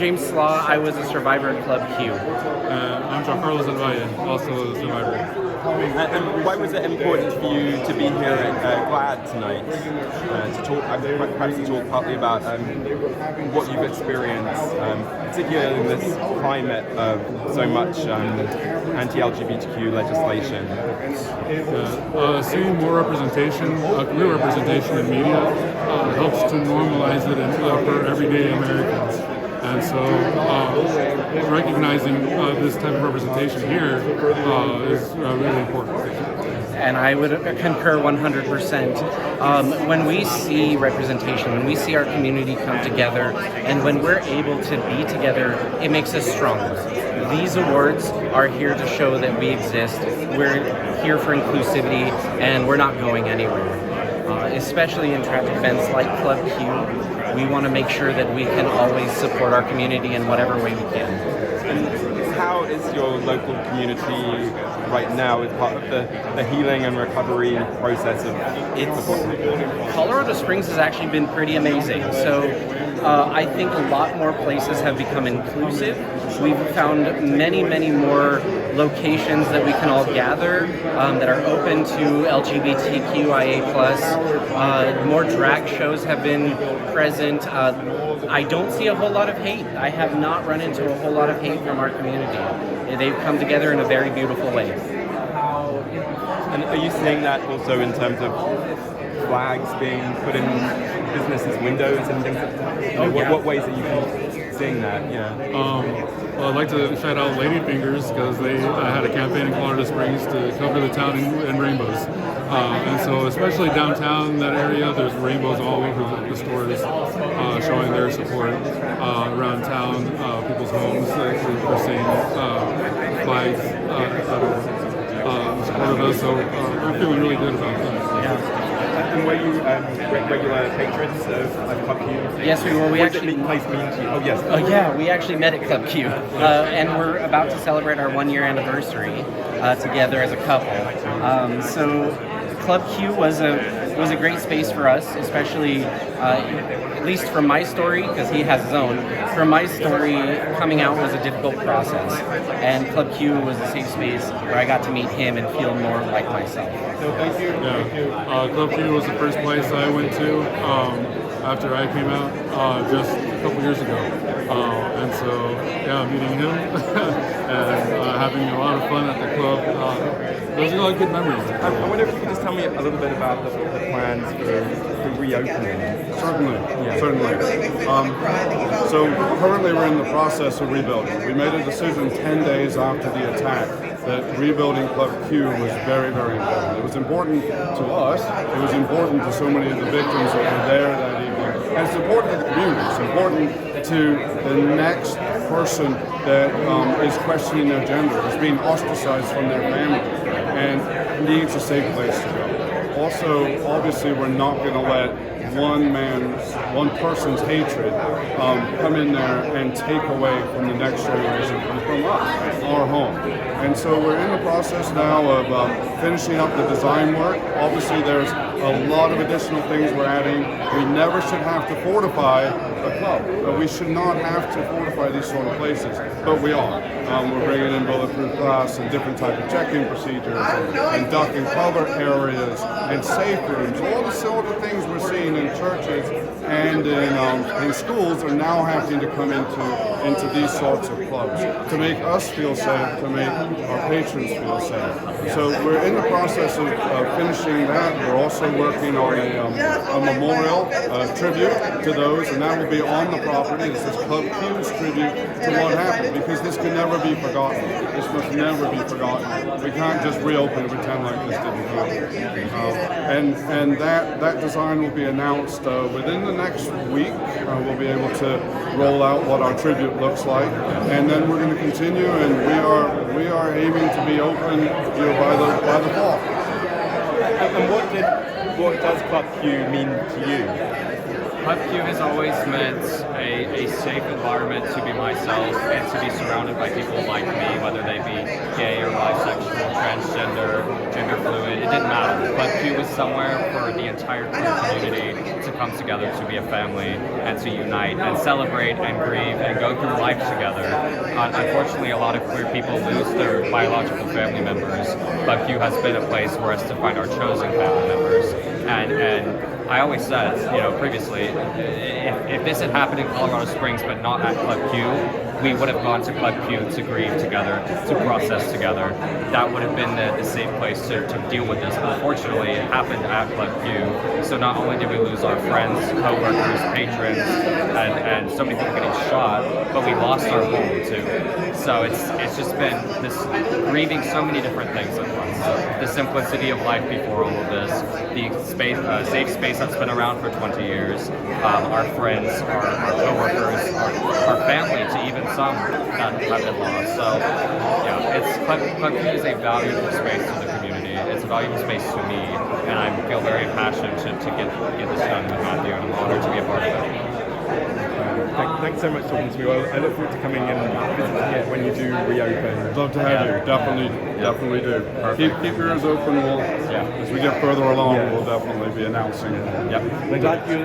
James Slaugh. I was a survivor at Club Q. I'm Jancarlos Del Valle, also a survivor. And why was it important for you to be here at GLAAD tonight to talk, perhaps to talk partly about what you've experienced, particularly in this climate of so much anti-LGBTQ legislation? Seeing more representation, real representation in media helps to normalize it for everyday Americans. And so recognizing this type of representation here is really important. And I would concur 100%. When we see representation, when we see our community come together, and when we're able to be together, it makes us stronger. These awards are here to show that we exist. We're here for inclusivity, and we're not going anywhere. Especially in tragic events like Club Q, we want to make sure that we can always support our community in whatever way we can. And how is your local community right now as part of the healing and recovery process of Colorado Springs has actually been pretty amazing. So I think a lot more places have become inclusive. We've found many, many more locations that we can all gather that are open to LGBTQIA+. More drag shows have been present. I don't see a whole lot of hate. I have not run into a whole lot of hate from our community. They've come together in a very beautiful way. And are you seeing that also in terms of flags being put in businesses' windows and things like that? What ways are you seeing that? Yeah. Well, I'd like to shout out Ladyfingers because they had a campaign in Colorado Springs to cover the town in rainbows. And so especially downtown, that area, there's rainbows all over the stores showing their support. Around town, people's homes, actually we're seeing flags that are in support of us. So we're feeling really good about that. And were you regular patrons of Club Q? Yes, we were. We what actually did the place mean to you? Oh, yes. Oh yeah, we actually met at Club Q, and we're about to celebrate our 1-year anniversary together as a couple. So Club Q was a great space for us, especially at least from my story, because he has his own. From my story, coming out was a difficult process, and Club Q was a safe space where I got to meet him and feel more like myself. So thank you. Yeah. Club Q was the first place I went to after I came out just a couple years ago. And so, yeah, meeting him and having a lot of fun at the club. Those are a lot of good memories. I wonder if you could just tell me a little bit about the plans for reopening. Certainly. So currently we're in the process of rebuilding. We made a decision 10 days after the attack that rebuilding Club Q was very, very important. It was important to us. It was important to so many of the victims that were there that evening. And it's important to the community. It's important to the next person that is questioning their gender, is being ostracized from their family, and needs a safe place to go. Also, obviously, we're not going to let one person's hatred come in there and take away from the next generation and from us, our home. And so we're in the process now of finishing up the design work. Obviously, there's a lot of additional things we're adding. We never should have to fortify a club. We should not have to fortify these sort of places, but we are. We're bringing in bulletproof glass and different type of check-in procedures and duck and cover areas and safe rooms. All the sort of things we're seeing in churches and in schools are now having to come into these sorts of clubs to make us feel safe, to make our patrons feel safe. So we're in the process of finishing that. We're also working on a memorial tribute to those, and that will be on the property. This is Club Q's tribute to what happened, because this can never be forgotten. This must never be forgotten. We can't just reopen and pretend like this didn't happen. And that design will be announced within the next week. We'll be able to roll out what our tribute looks like, and then we're going to continue. And we are aiming to be open by the fall. And what does Club Q mean to you? Club Q has always meant a safe environment to be myself and to be surrounded by people like me, whether they be gay or bisexual, transgender, gender fluid. It didn't matter. Club Q was somewhere for the entire queer community to come together to be a family and to unite and celebrate and grieve and go through life together. Unfortunately, a lot of queer people lose their biological family members. Club Q has been a place for us to find our chosen family members. And I always said, previously, if this had happened in Colorado Springs but not at Club Q, we would have gone to Club Q to grieve together, to process together. That would have been the safe place to deal with this. But unfortunately, it happened at Club Q. So not only did we lose our friends, co-workers, patrons, and so many people getting shot, but we lost our home too. So it's just been this grieving so many different things at once. The simplicity of life before all of this, the space, safe space that's been around for 20 years, our friends, our co-workers, our family, to even some that have been lost. So yeah, Club Q is a valuable space to the community. It's a valuable space to me, and I feel very passionate to get this done with Matthew, and I'm honored to be a part of it. Thanks so much for talking to me. Well, I look forward to coming in and visiting it when you do reopen. Love to have you. Definitely do. Keep your ears open. As we get further along, we'll definitely be announcing. I'm glad you're